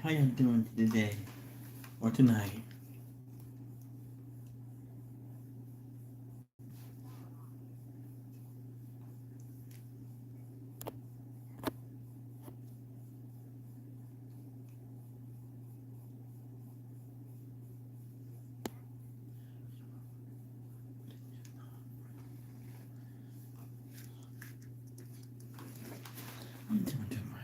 How y'all doing today or tonight? I'm doing too much.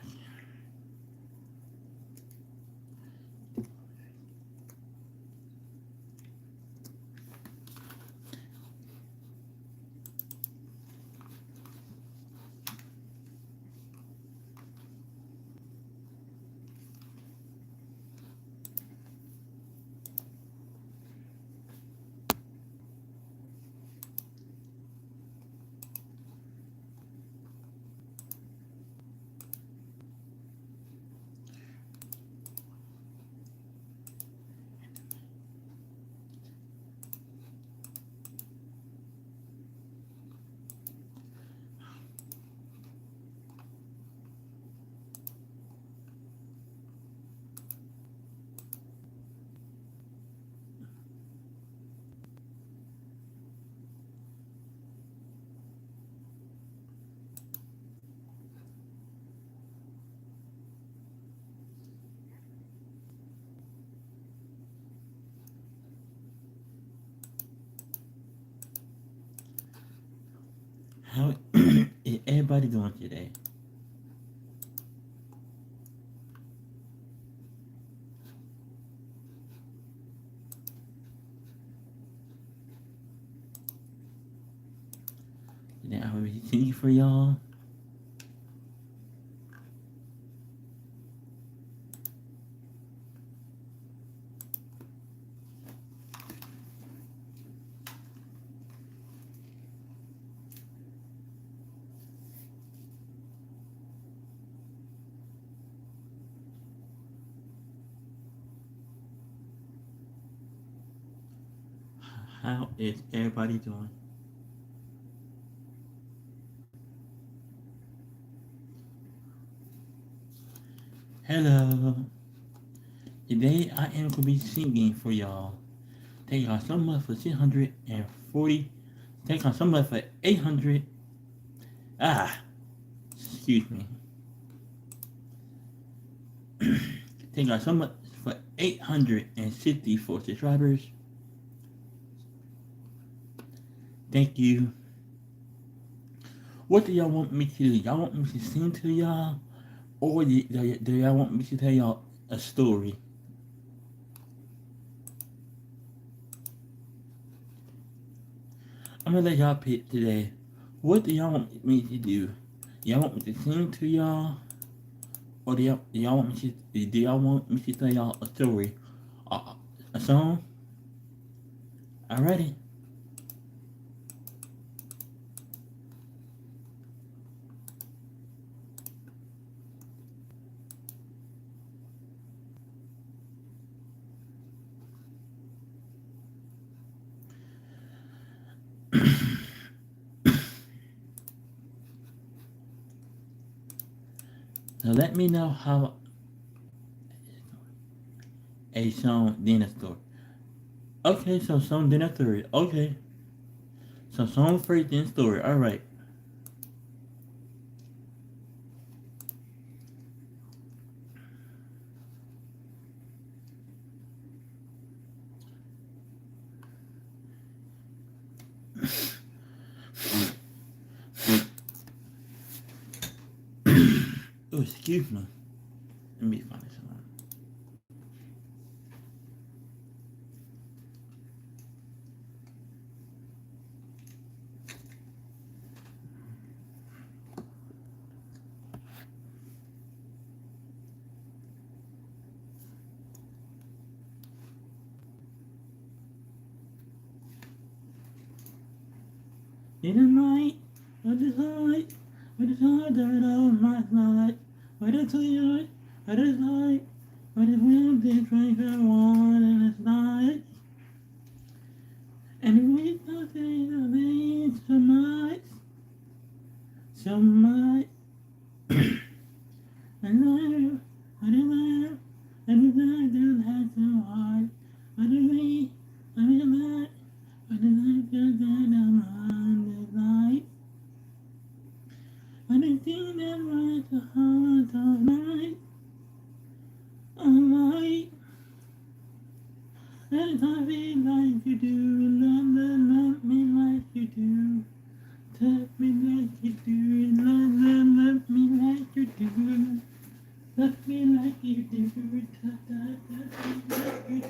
How is everybody doing today? Today I will be singing for y'all. How is everybody doing? Hello. Today I am going to be singing for y'all. Thank y'all so much for 640. Thank y'all so much for 800. Ah, excuse me. Thank y'all so much for 864 subscribers. Thank you. What do y'all want me to do? Y'all want me to sing to y'all? Or do y'all want me to tell y'all a story? I'm gonna let y'all pick today. What do y'all want me to do? Y'all want me to sing to y'all? Or do y'all want me to tell y'all a story? A song? Alrighty. So let me know how a song then a story. Okay, so song then a story. Okay. So song first then story. Alright. Oh, excuse me. Let me find this one. In the night, with the light, with the light that on my light, with the twilight, with the light, with the wind that drinks I want in the night. And we thought that they so much, and I, and Love me like you do, love me like you do. Love me like you do, love me like you do. Love me like you do, love me like you do.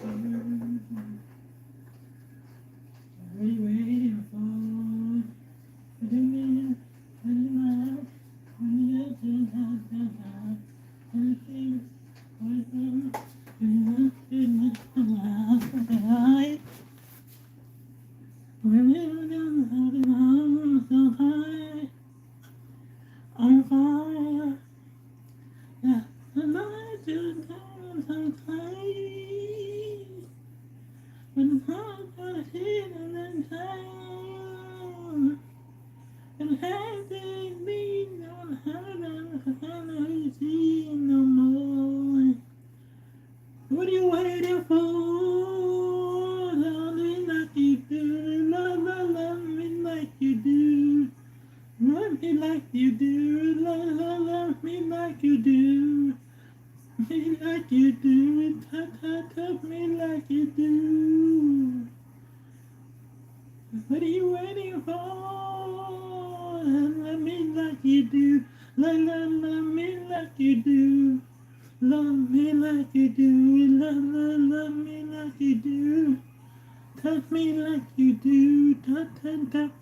What are you waiting for? What are you waiting for? When you get to anything, anything, anything, anything, when you get so high, on fire, yeah, the night you come so tight, when the heart got hit and then time, and happy me, don't have to see no more. What are you waiting for? Love me like you do. Love me like you do. Love me like you do. Love me like you do. Me like you do. Touch me like you do. What are you waiting for? Love me like you do. Love me like you do. Love me like you do, love me like you do. Touch me like you do, touch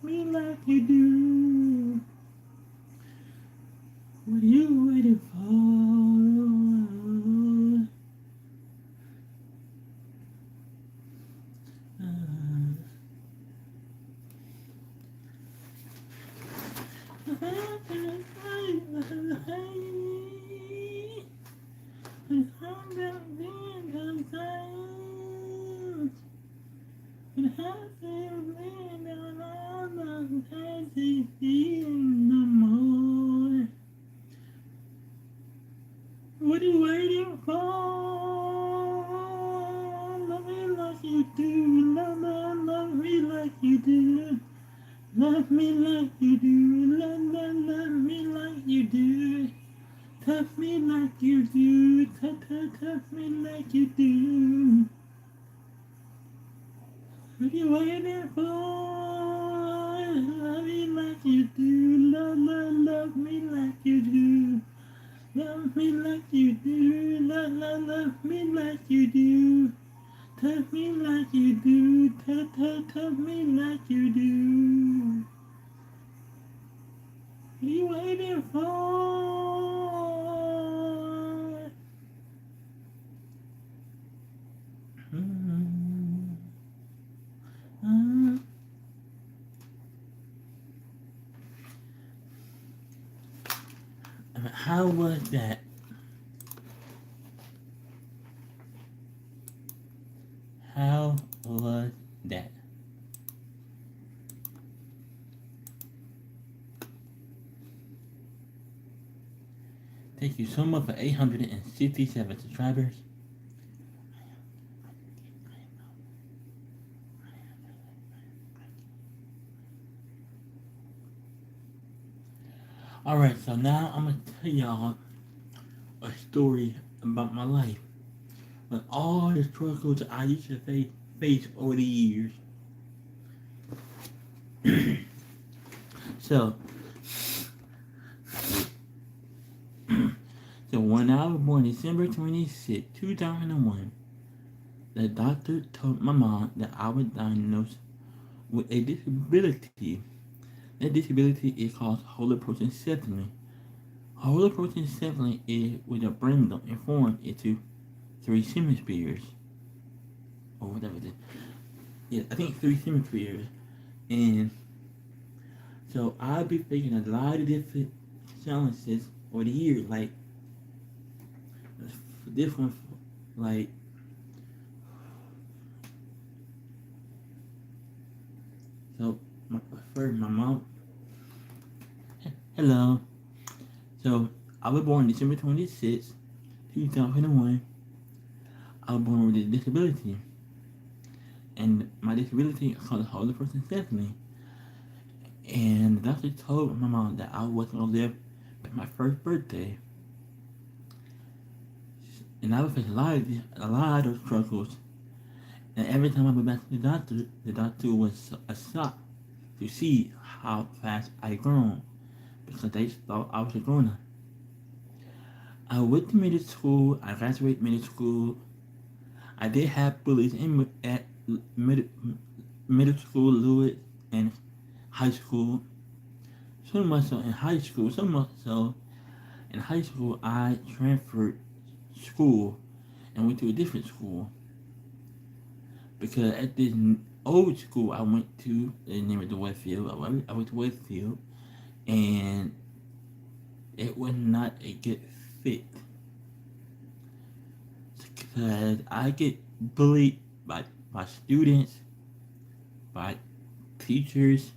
me like you do. What are you waiting for? It hasn't been a long time to see no more. What are you waiting for? Love me like you do. Love me like you do. Love me like you do. Love me like you do. Touch me like you do. Touch me like you do. What are you waiting for? Love me like you do. Love me like you do. Love me like you do. Love me like you do. Touch me like you do. Touch me like you do. What are you waiting for? How was that? How was that? Thank you so much for 867 subscribers. Alright, so now I'm going to tell y'all a story about my life. With all the struggles I used to face over the years. So when I was born December 26, 2001, the doctor told my mom that I was diagnosed with a disability. That disability is called holoprosencephaly. Holoprosencephaly is when the brain don't form into 3 hemispheres. Or whatever it is. Yeah, I think 3 hemispheres. And so I've been facing a lot of different challenges over the years. Like, this one, like, so my mom, hello. So I was born December 26, 2001. I was born with a disability. And my disability is called holoprosencephaly. And the doctor told my mom that I wasn't going to live past my first birthday. And I was facing a lot of struggles. And every time I went back to the doctor was a shock to see how fast I grown because they thought I was a grown up. I went to middle school. I graduated middle school. I did have bullies at middle, middle school, Lewis, and high school. So much so in high school, so much so in high school, I transferred school and went to a different school because at this old school I went to, the name of the Westfield. I went to Westfield, and it was not a good fit because I get bullied by students, by teachers,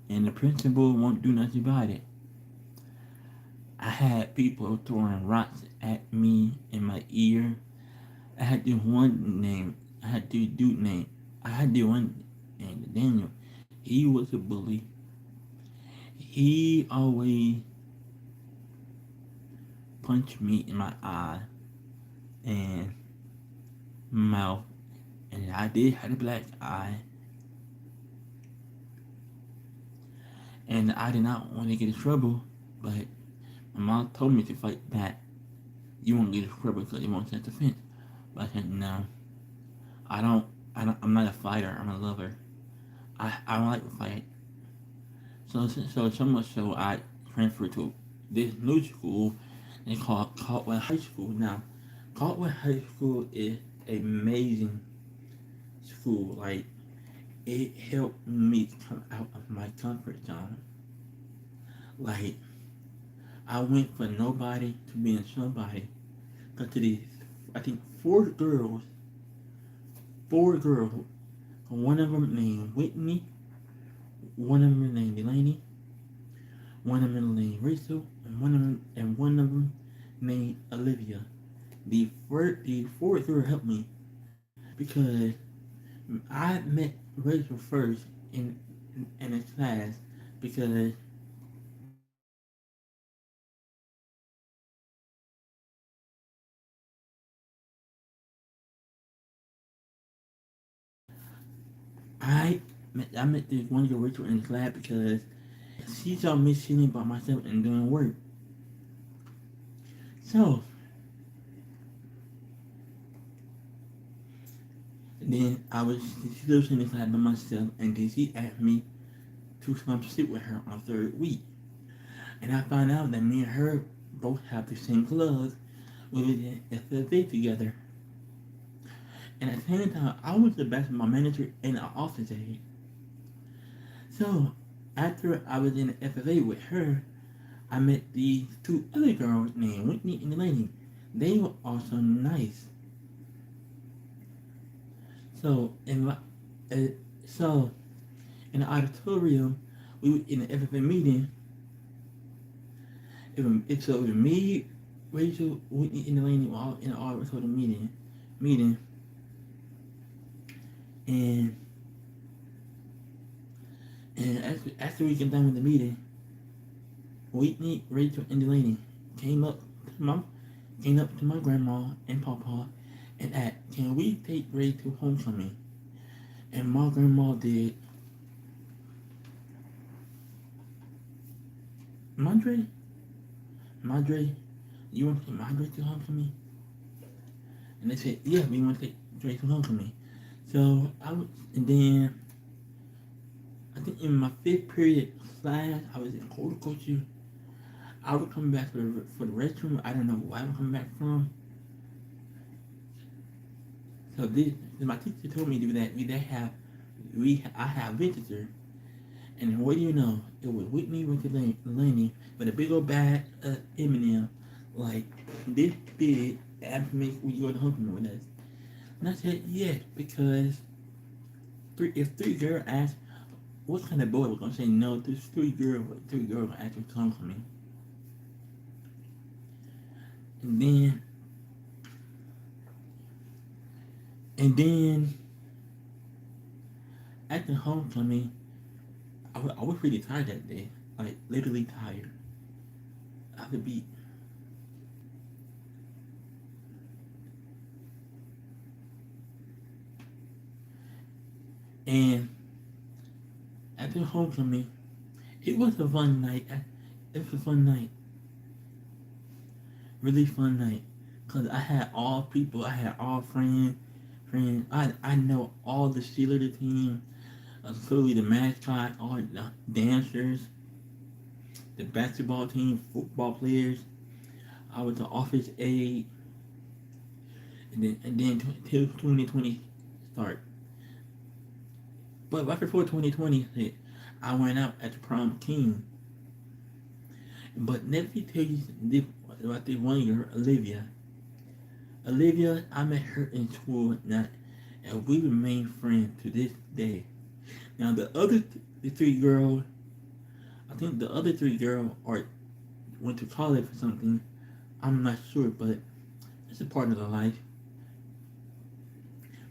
and the principal won't do nothing about it. I had people throwing rocks at me in my ear. I had this one name. I had this dude name. I had this one named Daniel. He was a bully. He always punched me in my eye and mouth, and I did have a black eye, and I did not want to get in trouble, but my mom told me to fight back. You won't get in trouble because you won't self-defense. But I said no. I don't. I'm not a fighter. I'm a lover. I don't like to fight. So much so I transferred to this new school. They call it Caldwell High School. Now, Caldwell High School is an amazing school. Like, it helped me come out of my comfort zone. Like, I went from nobody to being somebody. Got to these, I think, four girls. One of them named Whitney, one of them named Delaney, one of them named Rachel, and one of them named Olivia. The fourth girl helped me because I met Rachel first in a class because I met this one girl Rachel in class because she saw me sitting by myself and doing work. So then I was still sitting in class by myself, and then she asked me to come sit with her on third week. And I found out that me and her both have the same clubs. We were in FFA together. And at the same time, I was the best my manager and an office aide. So after I was in the FFA with her, I met these two other girls named Whitney and Delaney. They were also nice. So uh, so in the auditorium, we were in the FFA meeting. So it was me, Rachel, Whitney, and Delaney were all in the auditorium meeting, and after we get done with the meeting, Whitney, Rachel, and Delaney came up to my grandma and papa and asked, "Can we take Ray to homecoming?" And my grandma did. Madre, Madre, you want to take Madre to homecoming? And they said, "Yeah, we want to take Ray to homecoming." So and then I think in my fifth period class, I was in horticulture. I would come back for the restroom. I don't know where I would come back from. So my teacher told me that I have visitors, and what do you know? It was Whitney with Delaney with a big old bag of M&M, like this big. Asked me, "Would you go to homecoming with us?" And I said yes because if three girls asked, what kind of boy was gonna say no? There's three girls asked me to homecoming, and then and then at the homecoming, I was pretty tired that day, like literally tired. I could be. And after homecoming, it was a fun night. It was a fun night, really fun night, cause I had all people, I had all friends. I know all the cheerleader team, including the mascot, all the dancers, the basketball team, football players. I was the office aide, and then till 2020 start. But right before 2020 hit, I went out at the prom king. But let me tell you this, about this one girl, Olivia. Olivia, I met her in school now, and we remain friends to this day. Now the three girls, I think the other three girls are went to college or something. I'm not sure, but it's a part of the life.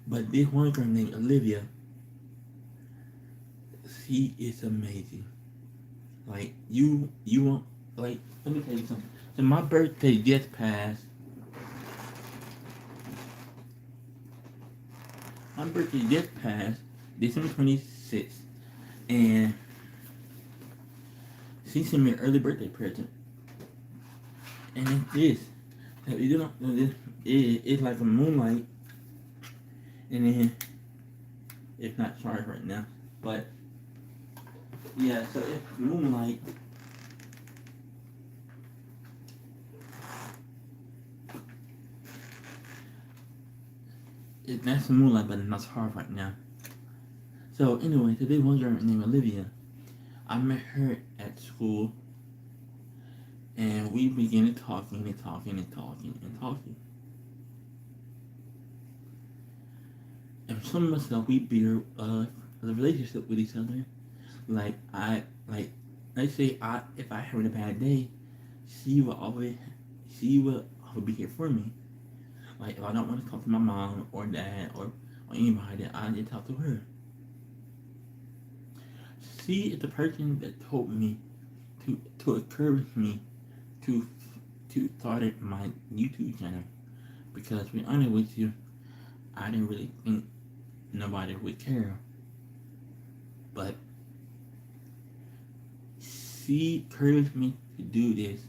But this one girl named Olivia, she is amazing. Like you won't like. Let me tell you something. So my birthday just passed. My birthday just passed, December 26th, and she sent me an early birthday present. And it's this. That you don't know this. It's like a moonlight, and then it's not charged right now, but yeah. So it's moonlight. That's the moonlight, but it's not charged right now. So anyway, today one girl named Olivia. I met her at school, and we began talking and talking and talking and talking. And some of us that we build a relationship with each other. Like let's say if I having a bad day, she will always she will always be here for me. Like if I don't want to talk to my mom or dad or anybody, I just talk to her. She is the person that told me to encourage me to start my YouTube channel, because to be honest with you, I didn't really think nobody would care. But she encouraged me to do this,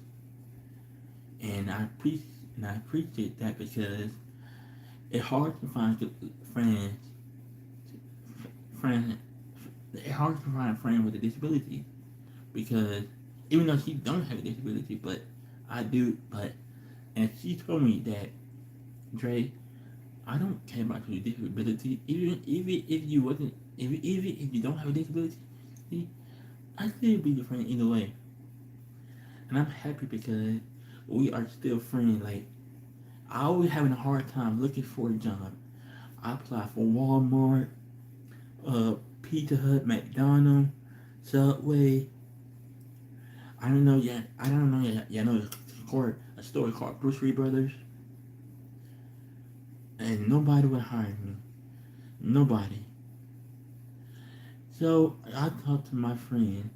and I appreciate that, because it's hard to find friends. Friends, it's hard to find a friend with a disability, because even though she don't have a disability, but I do. But and she told me that, Dre, I don't care about your disability. Even if you wasn't, even if you don't have a disability, I still be your friend either way. And I'm happy because we are still friends. Like I always having a hard time looking for a job. I applied for Walmart, Pizza Hut, McDonald's, Subway. I don't know yet. I don't know yet. You know a story called Bruce Lee Brothers, and nobody would hire me. Nobody. So I talked to my friend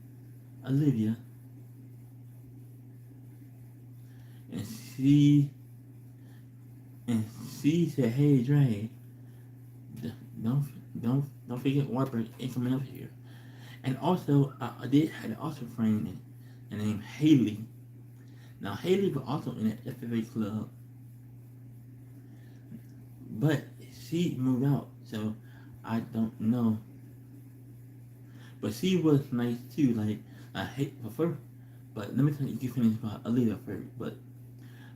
Olivia, and she said, "Hey Dre, don't don't forget Warper ain't coming up here." And also, I did had also a friend named Haley. Now Haley was also in the FFA club, but she moved out, so I don't know. But she was nice too. Like I hate her first, but let me tell you, you finish about Olivia first. But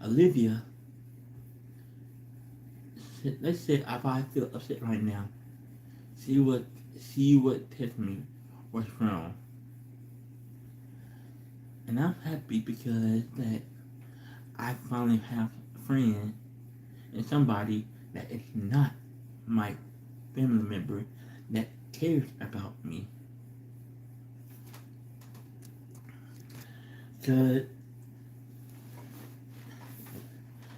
Olivia, let's say if I feel upset right now, she would text me what's wrong, and I'm happy because that I finally have a friend and somebody that is not my family member that cares about me. Cause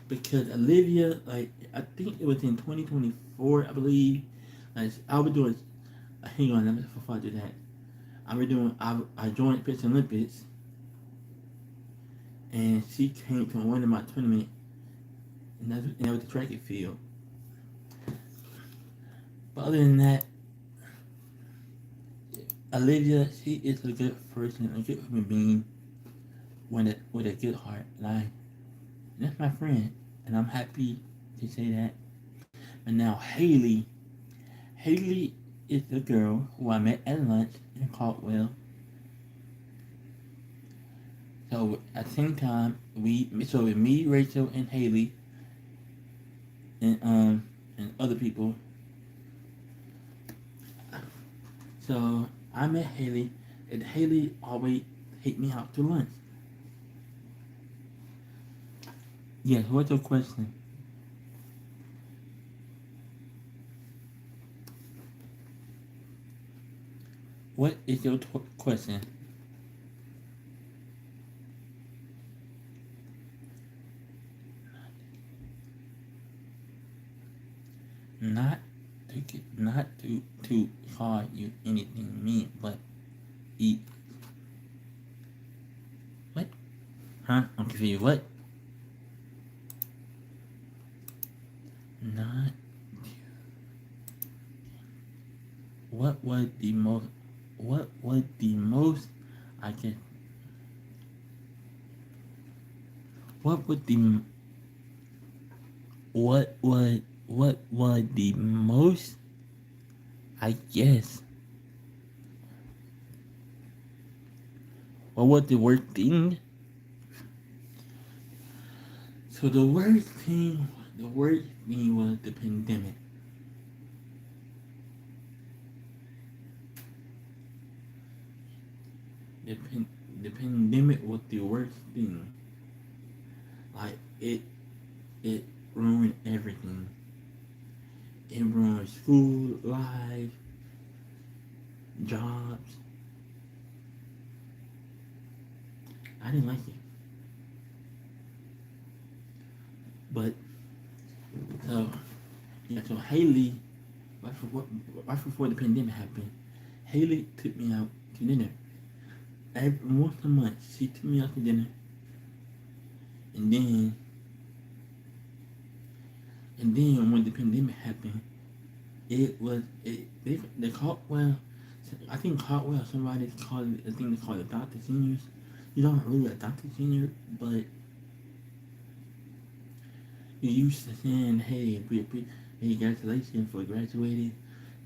because Olivia, like I think it was in 2024, I believe. Like I was doing, hang on, let me before I do that. I joined Pitch Olympics, and she came to one of my tournament, and that was the track and field. But other than that, Olivia, she is a good person, a good human being with a good heart. Like, that's my friend, and I'm happy to say that. And now Haley is the girl who I met at lunch in Caldwell. So at the same time, with me, Rachel, and Haley, and other people. So I met Haley, and Haley always take me out to lunch. Yes, what's your question? What is your question? Not not to call you anything mean, but eat. What? Huh? I'm confused. What? Not. What was the most? What was the most? I can. What was the? What was the most? I guess. What was the worst thing? So the worst thing was the pandemic. The, pan, the pandemic was the worst thing. Like it ruined everything. It ruined school, life, jobs. I didn't like it. But so yeah, so Haley, right before the pandemic happened, Haley took me out to dinner. Once a month, she took me out to dinner, and then when the pandemic happened, it was they called well. I think Caldwell somebody called it. I think they called it Dr. Seniors. You don't really a Dr. Senior, but you used to saying, "Hey, hey, congratulations for graduating."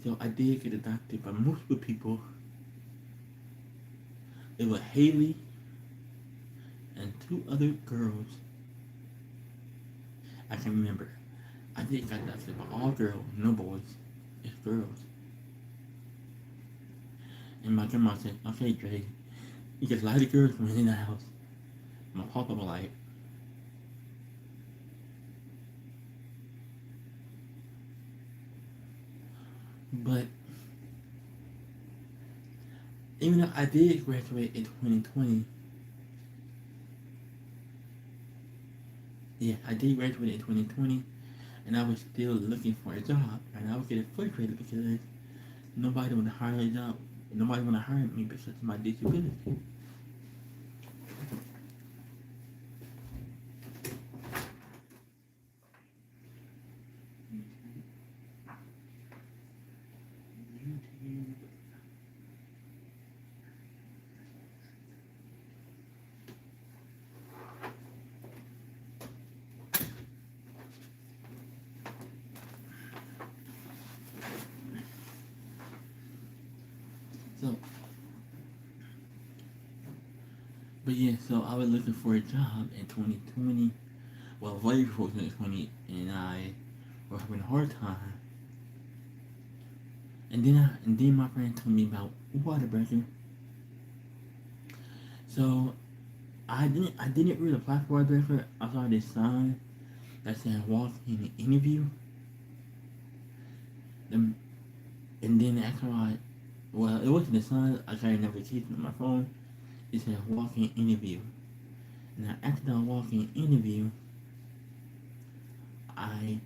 So I did get adopted by multiple people. It was Haley and two other girls. I can remember. I did got adopted by all girls, no boys. It's girls. And my grandma said, "Okay, Dre, you get a lot of girls coming in the house." My papa was like, but even though I did graduate in 2020, yeah, I did graduate in 2020, and I was still looking for a job, and I was getting frustrated because nobody would hire a job. Nobody would hire me because of my disability. So, but yeah, so I was looking for a job in 2020. Well, way before 2020, and I was having a hard time. And then my friend told me about Waterbreaker. So I didn't really apply for Waterbreaker. I saw this sign that said walk in the interview. And then after it wasn't a sign. I got a notification on my phone. It said walk in interview. Now after the walk in interview, I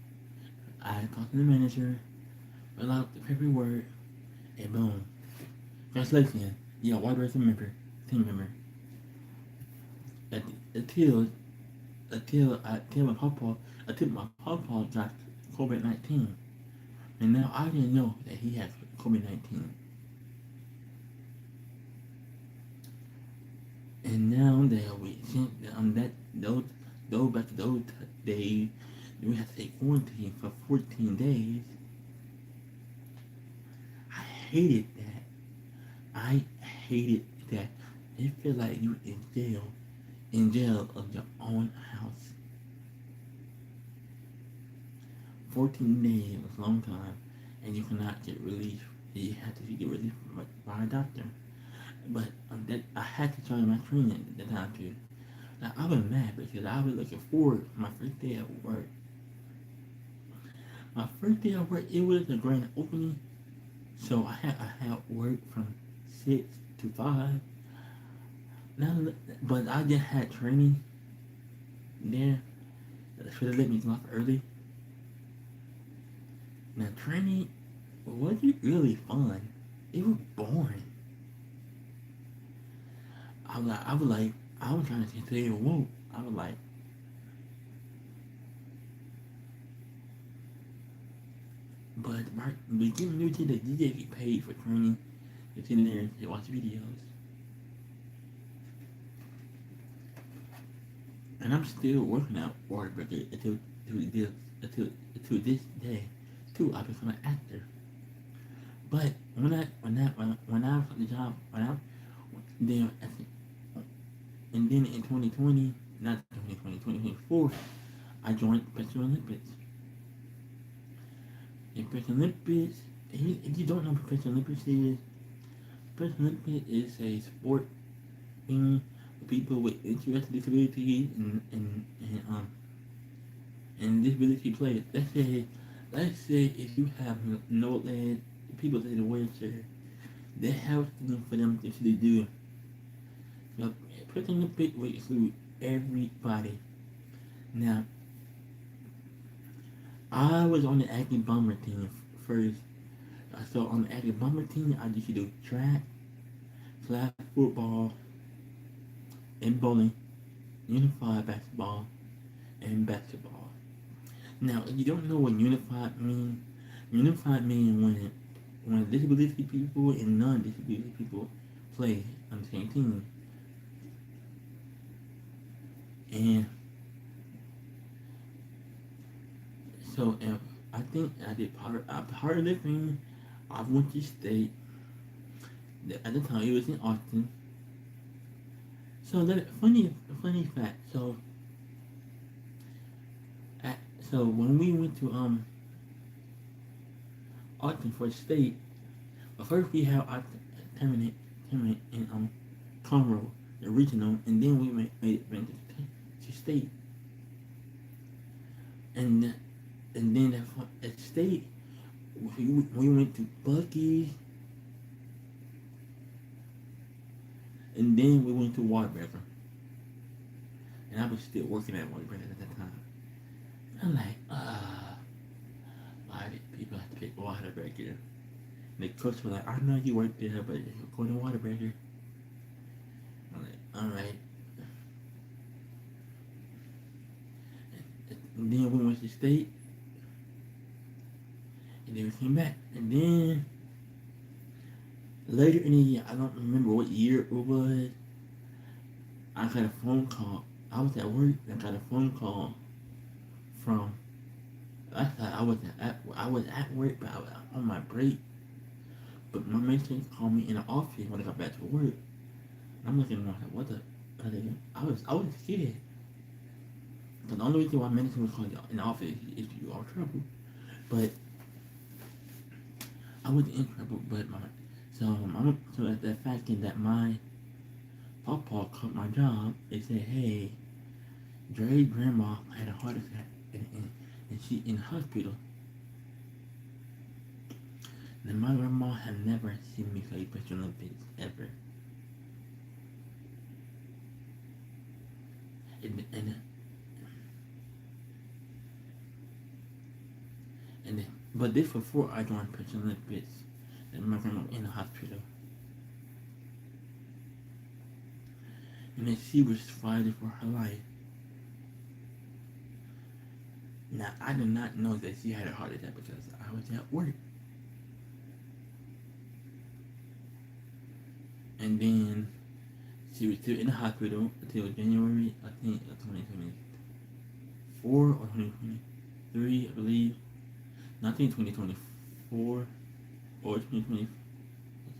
I talked to the manager, fill out the paperwork, and boom, congratulations, you're a Waterbreaker team member. Until my papa got COVID-19, and now I didn't know that he had COVID-19. And now that we since that those back to those days, we had to take quarantine for 14 days. I hated that. I hated that. It felt like you in jail of your own house. 14 days was a long time, and you cannot get relief. You had to get relief by a doctor. But that I had to join my training at the time too. Now, I was mad because I was looking forward to my first day at work. My first day at work, it was a grand opening, so I had work from 6 to 5. Now, but I just had training there. That should have let me go off early. Now training wasn't really fun. It was boring. I was trying to stay woke. I was like, but right, beginning new to that you get paid for training. You sit in there and watch videos. And I'm still working out Whataburger until this day. Too, I become an actor. But when I was at the job, then and then in 2020, not 2020, 2024, I joined Special Olympics. In Special Olympics, if you don't know what Special Olympics is, Special Olympics is a sport thing for people with intellectual disabilities and disability players. Let's say if you have no leg, people in a wheelchair, they have something for them to do. So, Special Olympics will include everybody. Now, I was on the active bomber team first. So on the active bomber team, I used to do track, flag football, and bowling, unified basketball, and basketball. Now, if you don't know what unified means when disability people and non-disability people play on the same team. And so I think I did powerlifting. I went to state. At the time, it was in Austin. So that funny fact. So when we went to Austin for state, first we had our tournament in Conroe, the regional, and then we went to state, and then at state we went to Buc-ee's, and then we went to Whataburger, and I was still working at Whataburger at that time. I'm like, why did people have to pick Whataburger? And the coach was like, I know you work there, but go to Whataburger. I'm like, alright. And then we went to state. And then we came back. And then later in the year, I don't remember what year it was, I got a phone call. I was at work and I got a phone call from, I thought I was at work, but I was on my break. But my mentor called me in the office when I got back to work. And I'm looking around like, what the? I was scared. Because the only reason why mentor was calling you in the office is you are in trouble. But I wasn't in trouble. But so at the fact that my papa called my job and said, hey, Dre's grandma had a heart attack and she in the hospital. And my grandma had never seen me play Special Olympics ever. But this before I joined Special Olympics, and my grandma was in the hospital. And then she was fighting for her life. Now, I did not know that she had a heart attack because I was at work. And then, She was still in the hospital until January, I think, of 2024 or 2023, I believe. No, I think 2024 or 2020.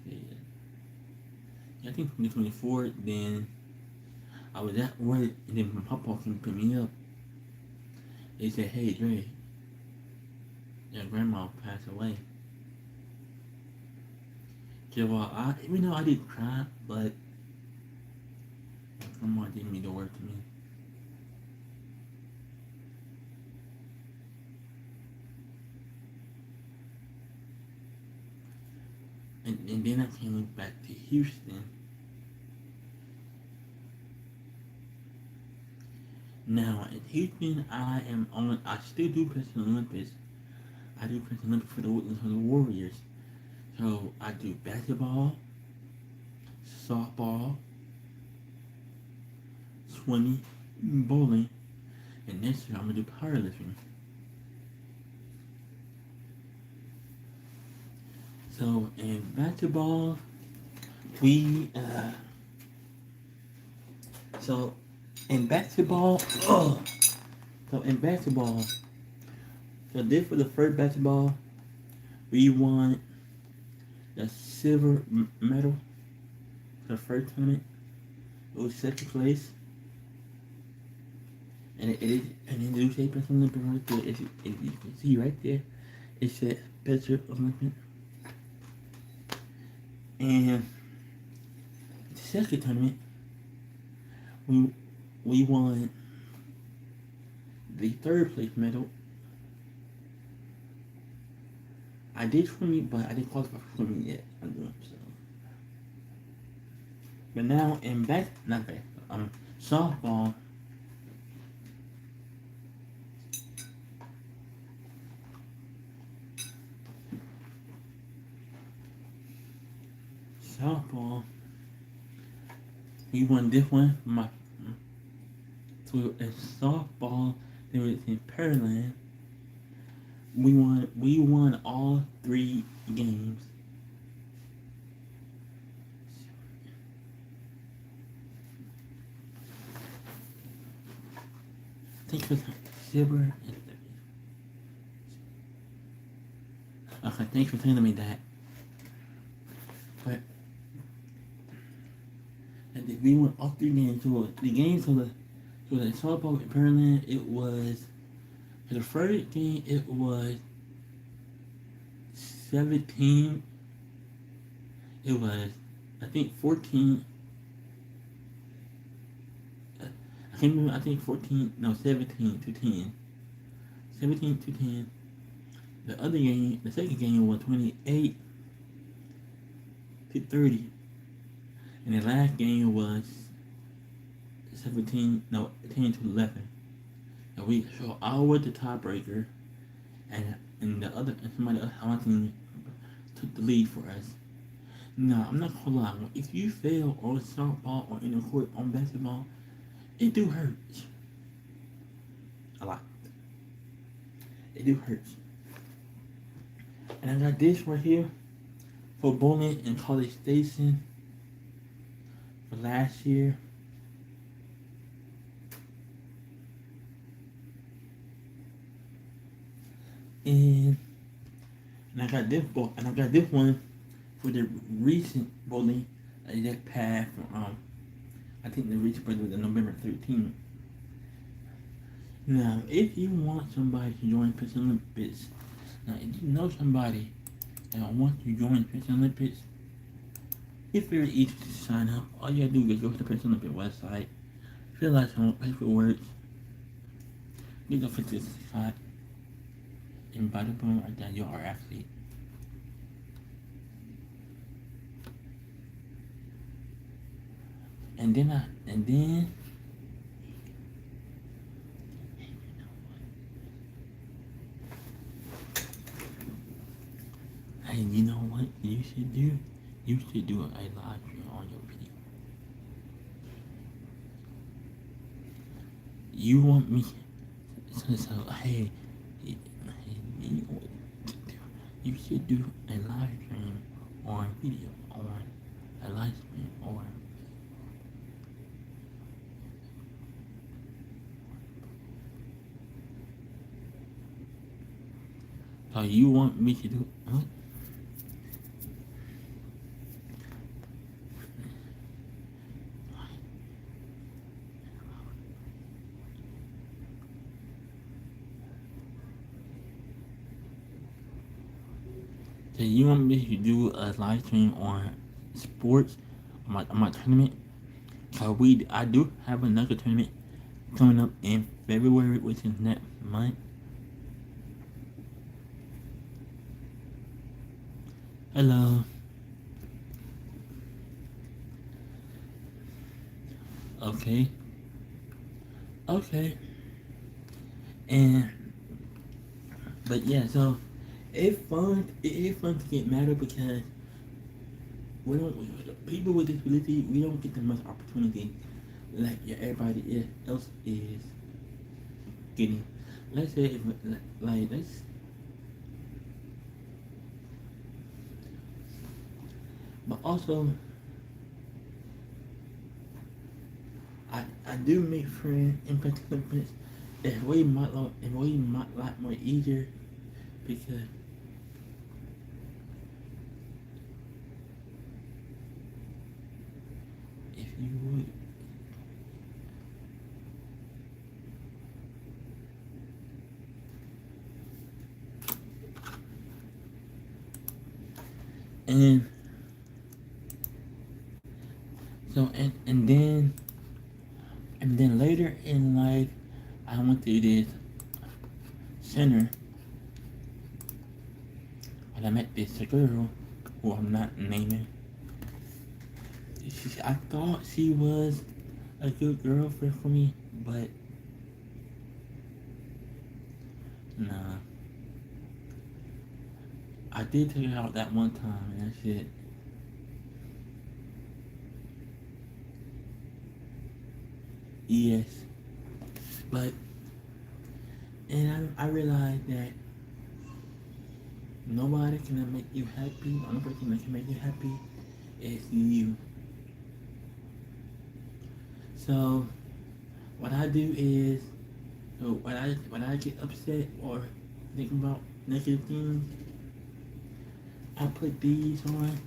Yeah, I think 2024. Then I was at work, and then my papa came pick me up. They said, "Hey, Dre, your grandma passed away." So, even though I didn't cry, but my grandma didn't mean the word to me. And then I came back to Houston. Now in Houston, I still do President Olympics. I do President Olympics for the Warriors. So I do basketball, softball, swimming, bowling, and next year I'm gonna do powerlifting. So in basketball, we so in basketball, so in basketball, so this for the first basketball, we won the silver medal for the first tournament. It was second place, and and it do say Special Olympic right there. If you can see right there, it said Special Olympic. And the second tournament, we won the third place medal. I did swimming, but I didn't qualify for swimming yet. I'm doing so. But now in softball. Softball, we won this one. So in softball, there was in Pearland. We won all 3 games. Thanks for silver. Okay, thanks for telling me that. But and we won all 3 games. So the games for the softball in Pearland, it was for the first game it was 17. It was I think 14. I can't remember. I think 14. No, 17 to 10. 17 to 10. The other game, the second game was 28 to 30. And the last game was 10 to 11. And so I was the tiebreaker, and the other, and somebody else on my team took the lead for us. Now, I'm not gonna lie, if you fail on softball or in the court on basketball, it do hurt. A lot. It do hurt. And I got this right here for bowling in College Station for last year. And I got this one for the recent bowling that passed from I think the recent bowling was November 13th. Now, if you want somebody to join Special Olympics, now if you know somebody that wants to join Special Olympics, it's very easy to sign up. All you gotta do is go to the Special Olympics website, fill out some paperwork, get the facility spot, and by the boom, right there, you are an athlete. And then hey, you know what you should do? You should do a live stream on your video. You want me so hey, you know what to do. You should do a live stream on video, on a live stream, or So you want me to do what? So you want me to do a live stream on sports on my tournament? So I do have another tournament coming up in February, which is next month. Hello. Okay. Okay. And but yeah, so it's fun. It is fun to get mad because we don't people with disability we don't get the much opportunity like everybody else is getting. Let's say if, like let's but also I do make friends in participants. It's way lot more easier because if you would and so and then later in life I went to this center and I met this girl who I'm not naming. I thought she was a good girlfriend for me, but nah. I did take her out that one time, and that's it. Yes, but and I realized that nobody can make you happy. The only person that can make you happy is you. So what I do is, so when I get upset or think about negative things, I put these on,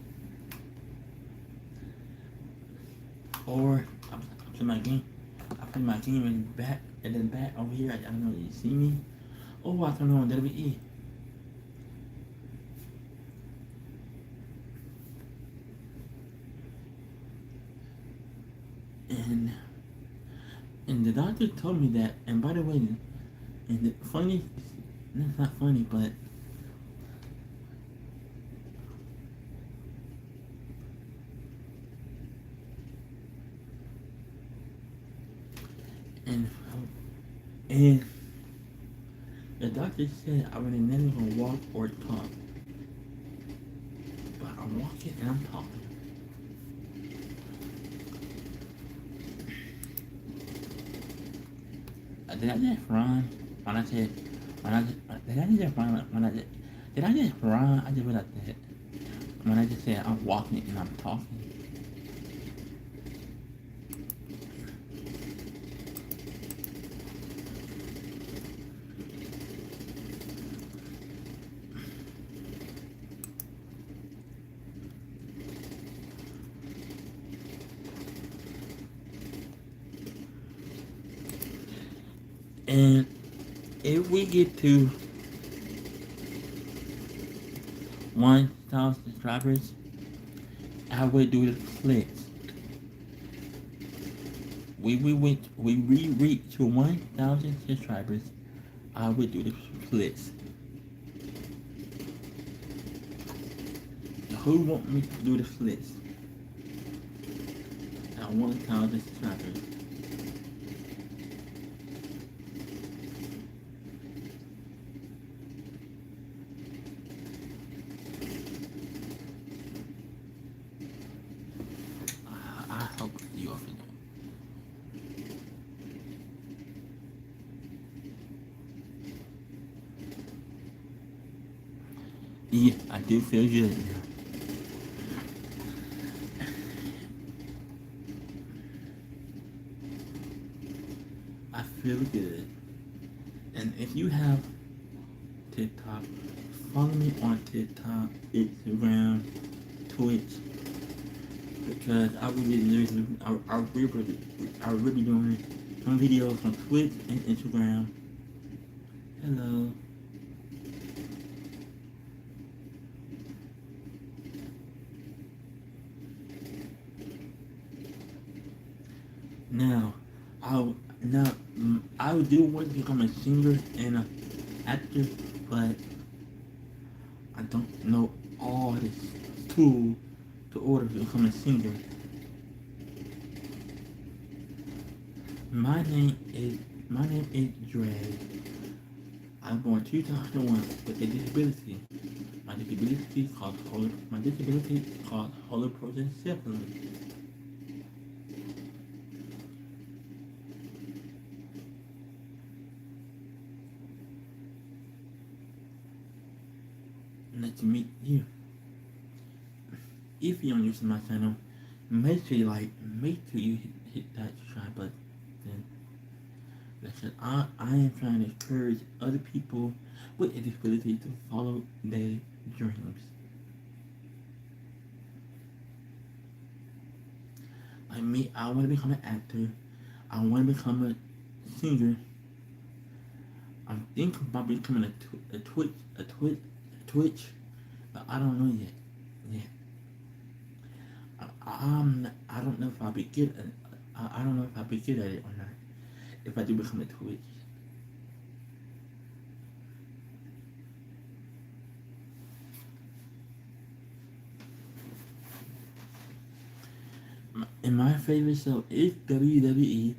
or I play my game. I play my game and then back over here. I don't know if you see me. Oh, I turn on WWE. And and the doctor told me that. And by the way, and the funny, that's not funny, but and and the doctor said I would never gonna walk or talk, but I'm walking and I'm talking. Did I just run when I said when I just, did I just run when I just did I just run? I just realized that when I just said I'm walking and I'm talking. And if we get to 1,000 subscribers, I will do the flips. We reach to 1,000 subscribers, I will do the splits. Who want me to do the splits? At 1,000 subscribers. I hope you are feeling. Yeah, I do feel good now. I feel good. And if you have TikTok, follow me on TikTok, Instagram, Twitch, because I will be doing some videos on Twitch and Instagram. Hello. Now, now I do want to become a singer and an actor, but I don't know all this tools to order to become a singer. My name is Dre. I'm born 2001 with a disability. My disability is called holoprosencephaly. Nice to meet you. If you're new to my channel, make sure you hit that subscribe button. Because I am trying to encourage other people with a disability to follow their dreams. Like me, I want to become an actor. I want to become a singer. I'm thinking about becoming a Twitch, but I don't know yet. I don't know if I'll be good at I don't know if I'll be good at it or not. If I do become a Twitch. And my favorite show is WWE.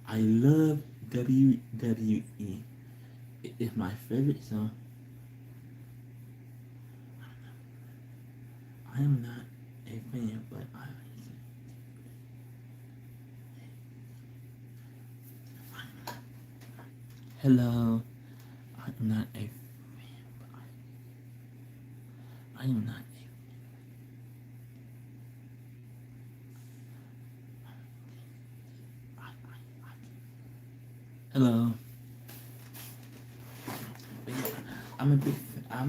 I love WWE. It is my favorite show. I am not a fan, but hello. I'm not a fan, but I am not a hello. I'm a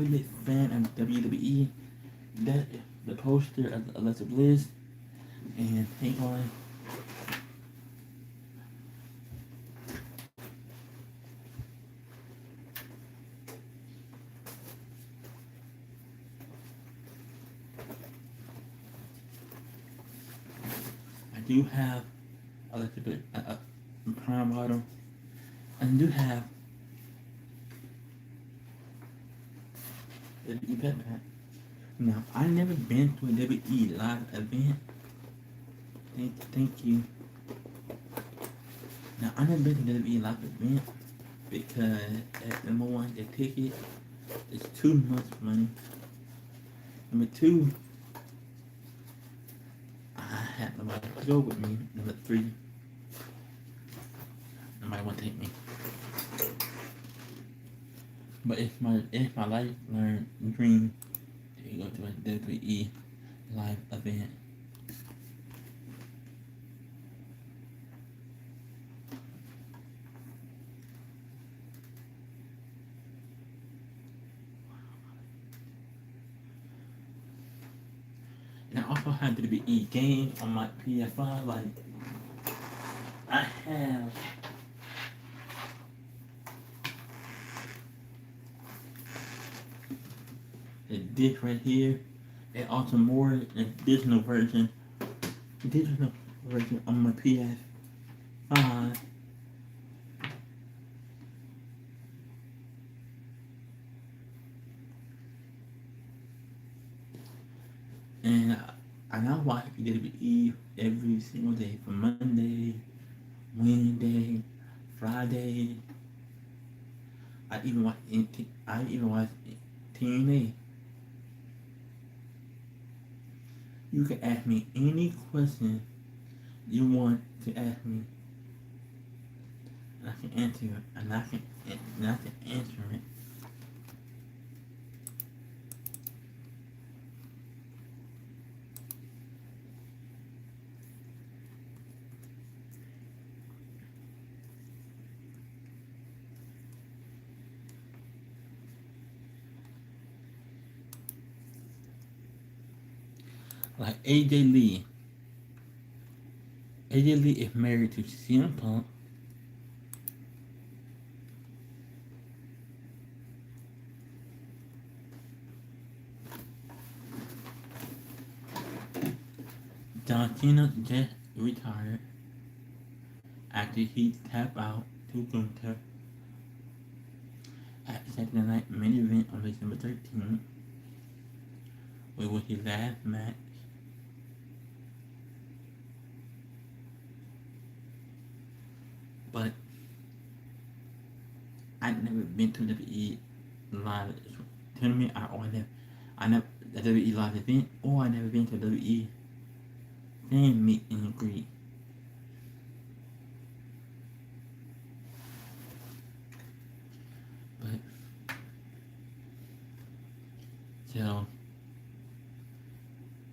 big fan of WWE. That the poster of Alexa Bliss and hang on. I do have Alexa Bliss, Prime Bottom. I do have the event pack. Now, I've never been to a WWE live event. Thank you. Now, I've never been to a WWE live event because, number one, the ticket is too much money. Number two, I had nobody to go with me. Number three, nobody want to take me. But it's my lifelong dream to go to a WWE live event. And I also have WWE games on my PS5. Like I have the disc right here, and also more additional version on my PS5. And I watch WWE every single day, from Monday, Wednesday, Friday. I even watch TNA. You can ask me any question you want to ask me, and I can answer it, and I can answer it. Like AJ Lee. AJ Lee is married to CM Punk. John Cena just retired after he tapped out to Gunther at Saturday Night main event on December 13th, which was his last match. But I've never been to WWE live tournament. I never the WWE live event, or I never been to WWE fan meet and greet. But so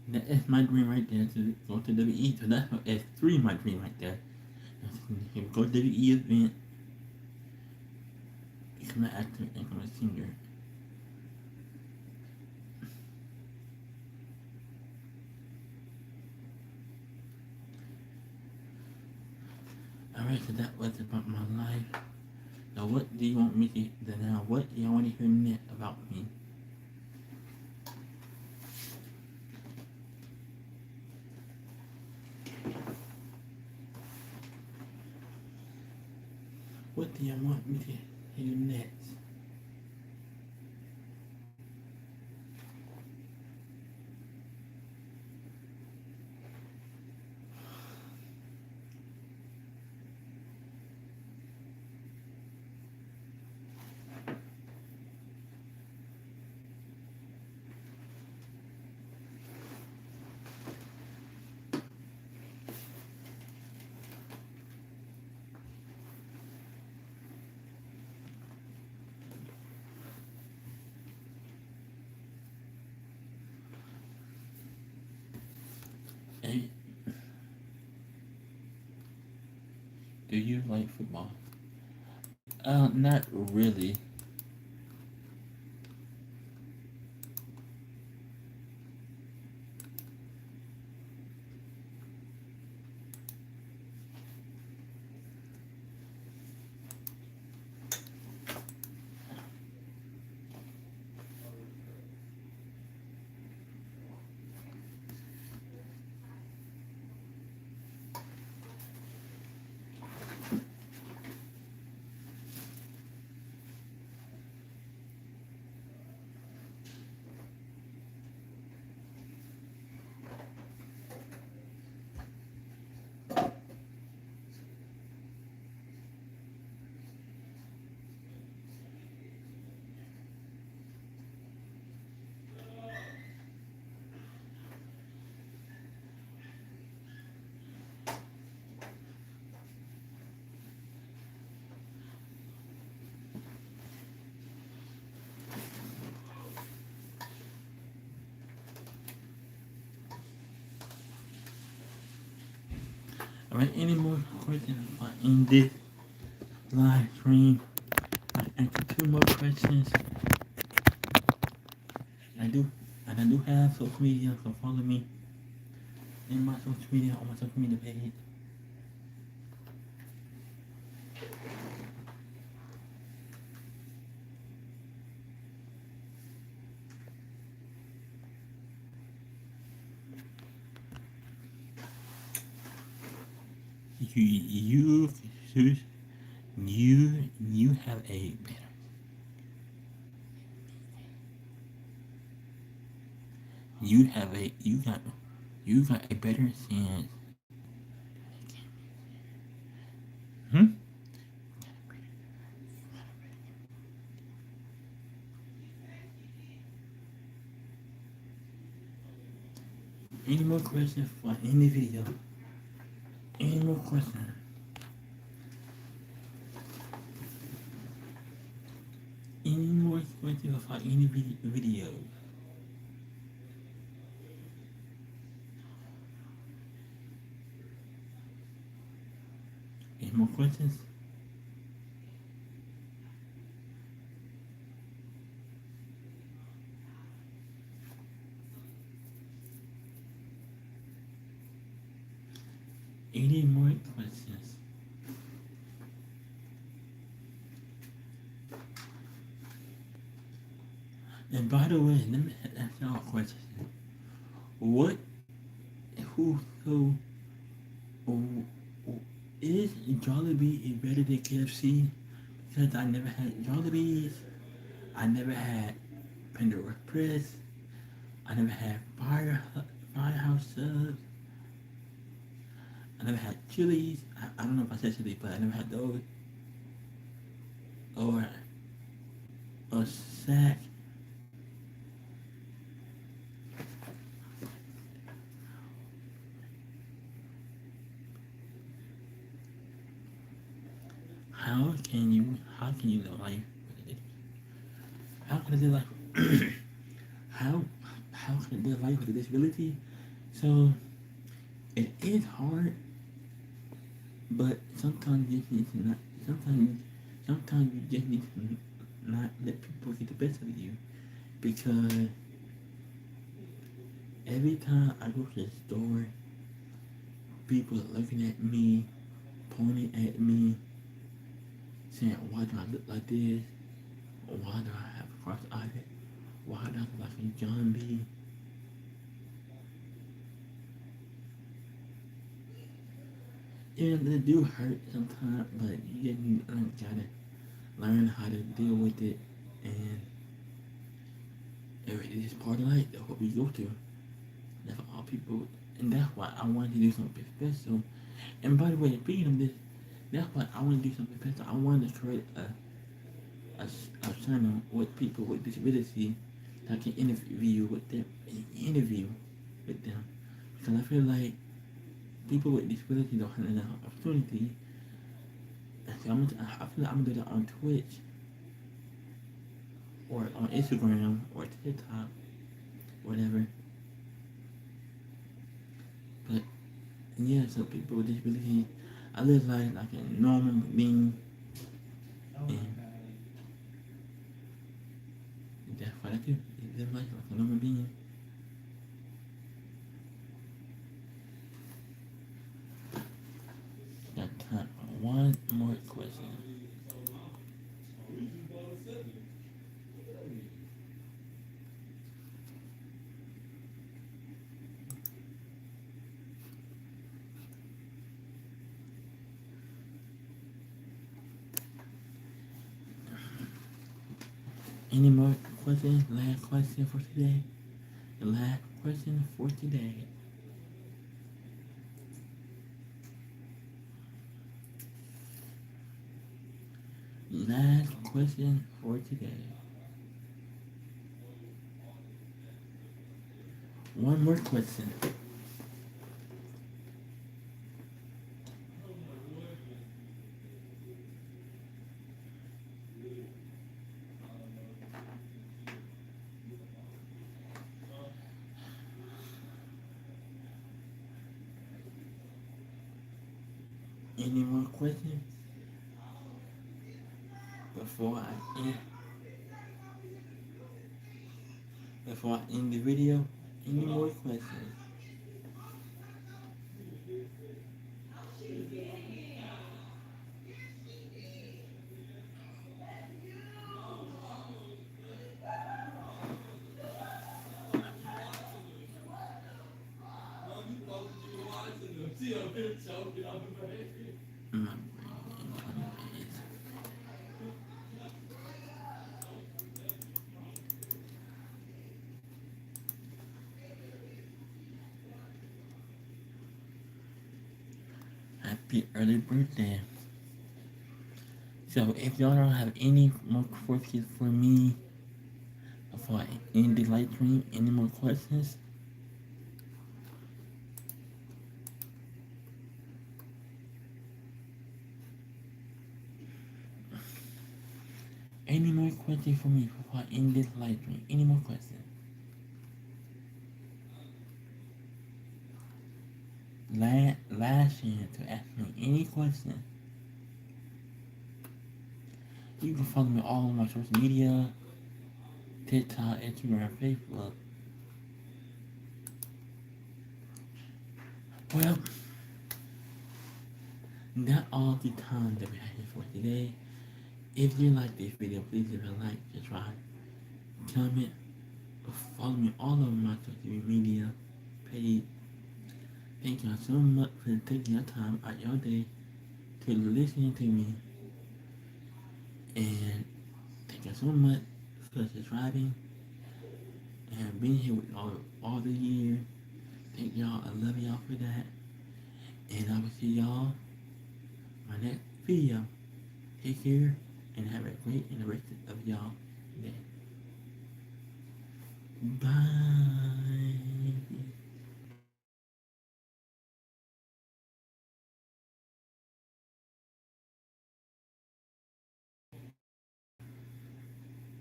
that is my dream right there, to go to WWE. So that's S3 my dream right there. Go to WWE event, become an actor, and become a singer. Alright, so that was about my life. Now what do you want me to now? What do you want to hear next about me? What do you want me to hear next? Hey, do you like football? Not really. Alright, any more questions in this live stream? I answer 2 more questions. I do, and I do have social media, so follow me in my social media on my social media page. You have a better. You got a better chance. Hmm? Any more questions for any video? Any more questions? Any more questions for any video? Any more questions? Any more questions? And by the way, let me ask y'all a question. What, who, so, oh, oh, is Jollibee better than KFC? Because I never had Jollibees. I never had Pandora Press. I never had Firehouse Subs. I never had Chili's. I don't know if I said Chili's, but I never had those. Or a Sack. How can you live life with it? How can I live life? how how can I live life with a disability? So it is hard, but sometimes you just need to not. Sometimes you just need to not let people get the best of you, because every time I go to the store, people are looking at me, pointing at me, saying, "Why do I look like this? Why do I have a cross eye? Why do I look like a John B?" Yeah, they do hurt sometimes, but you just gotta learn how to deal with it, and it's just part of life. That's what we go through. That's all people, and that's why I wanted to do something special. And by the way, speaking of this, that's why I want to do something special. I wanted to create a channel with people with disability that can interview with them, because I feel like people with disability don't have enough opportunity. And so I feel like I'm gonna do that on Twitch or on Instagram or TikTok, whatever. But yeah, so people with disability, I live life like a normal being, and that's what I do. I live life like a normal being. Got time for one more question. Any more questions? Last question for today. The last question for today. Last question for today. One more question. Any more questions before I end the video? Any more questions? My brain is happy early birthday. So if y'all don't have any more questions for me before I end the live stream, any more questions? Any more questions for me before I end this live stream? Any more questions? Last chance to ask me any question. You can follow me all on my social media, TikTok, Instagram, Facebook. Well, Not all the time that we have here for today. If you like this video, please leave a like, subscribe, comment, follow me all over my social media page. Thank you so much for taking your time out your day to listen to me. And thank you so much for subscribing and being here with all the years. Thank y'all. I love y'all for that. And I will see y'all my next video. Take care and have a great and the rest of y'all day. Bye.